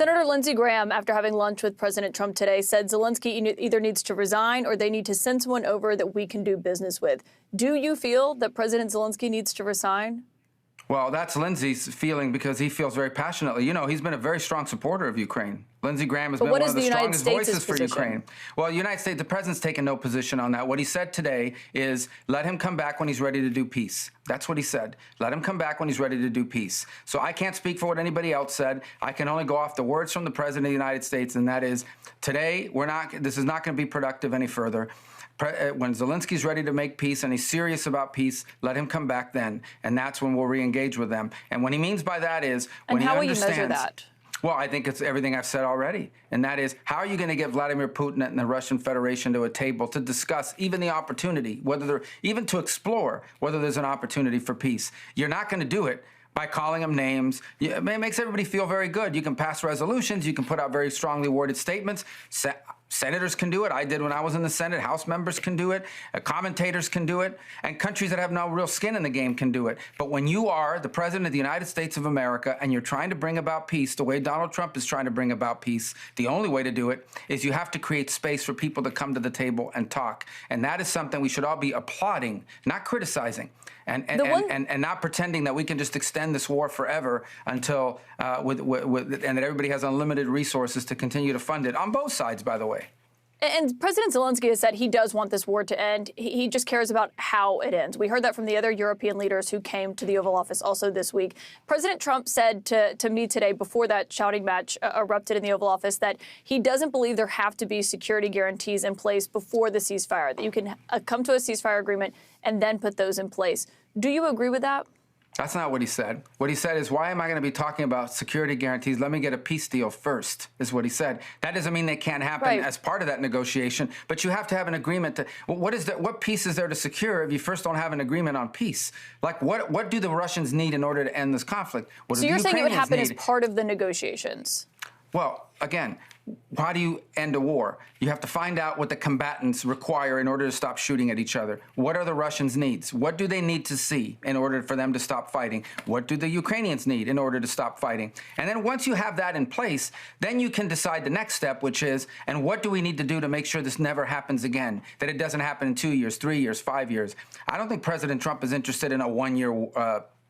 Senator Lindsey Graham, after having lunch with President Trump today, said Zelensky either needs to resign or they need to send someone over that we can do business with. Do you feel that President Zelensky needs to resign? Well, that's Lindsey's feeling because he feels very passionately. You know, he's been a very strong supporter of Ukraine. Lindsey Graham has been one of the strongest voices for Ukraine. Well, the United States, the president's taken no position on that. What he said today is let him come back when he's ready to do peace. That's what he said. Let him come back when he's ready to do peace. So I can't speak for what anybody else said. I can only go off the words from the president of the United States, and that is today this is not going to be productive any further. When Zelensky's ready to make peace and he's serious about peace, let him come back then. And that's when we'll re-engage with them. And what he means by that is when he understands— And how will you measure that? Well, I think it's everything I've said already. And that is, how are you going to get Vladimir Putin and the Russian Federation to a table to discuss even the opportunity, even to explore whether there's an opportunity for peace? You're not going to do it by calling them names. It makes everybody feel very good. You can pass resolutions. You can put out very strongly worded statements. Senators can do it. I did when I was in the Senate. House members can do it. Commentators can do it. And countries that have no real skin in the game can do it. But when you are the president of the United States of America and you're trying to bring about peace the way Donald Trump is trying to bring about peace, the only way to do it is you have to create space for people to come to the table and talk. And that is something we should all be applauding, not criticizing. And not pretending that we can just extend this war forever until and that everybody has unlimited resources to continue to fund it on both sides, by the way. And President Zelensky has said he does want this war to end. He just cares about how it ends. We heard that from the other European leaders who came to the Oval Office also this week. President Trump said to me today, before that shouting match erupted in the Oval Office, that he doesn't believe there have to be security guarantees in place before the ceasefire, that you can come to a ceasefire agreement and then put those in place. Do you agree with that? That's not what he said. What he said is, why am I going to be talking about security guarantees? Let me get a peace deal first, is what he said. That doesn't mean they can't happen as part of that negotiation, but you have to have an agreement. What peace is there to secure if you first don't have an agreement on peace? Like, what do the Russians need in order to end this conflict? So you're saying it would happen as part of the negotiations? Well, again, how do you end a war? You have to find out what the combatants require in order to stop shooting at each other. What are the Russians' needs? What do they need to see in order for them to stop fighting? What do the Ukrainians need in order to stop fighting? And then once you have that in place, then you can decide the next step, which is, and what do we need to do to make sure this never happens again, that it doesn't happen in 2 years, 3 years, 5 years. I don't think President Trump is interested in a one-year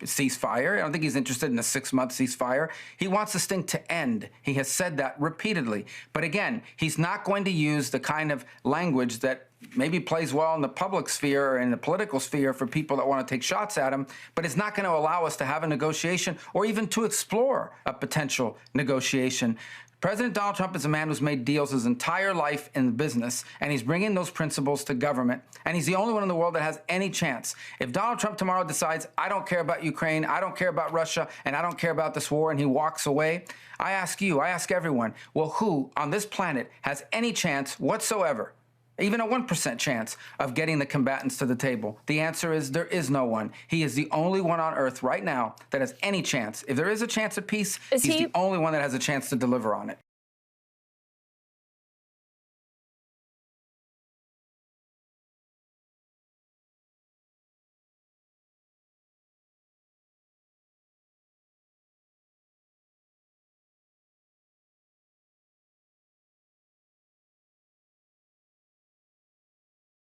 ceasefire. I don't think he's interested in a 6-month ceasefire. He wants this thing to end. He has said that repeatedly. But again, he's not going to use the kind of language that maybe plays well in the public sphere or in the political sphere for people that want to take shots at him, but it's not going to allow us to have a negotiation or even to explore a potential negotiation. President Donald Trump is a man who's made deals his entire life in business, and he's bringing those principles to government, and he's the only one in the world that has any chance. If Donald Trump tomorrow decides, I don't care about Ukraine, I don't care about Russia, and I don't care about this war, and he walks away, I ask you, I ask everyone, well, who on this planet has any chance whatsoever, even a 1% chance of getting the combatants to the table? The answer is there is no one. He is the only one on earth right now that has any chance. If there is a chance of peace, he's the only one that has a chance to deliver on it.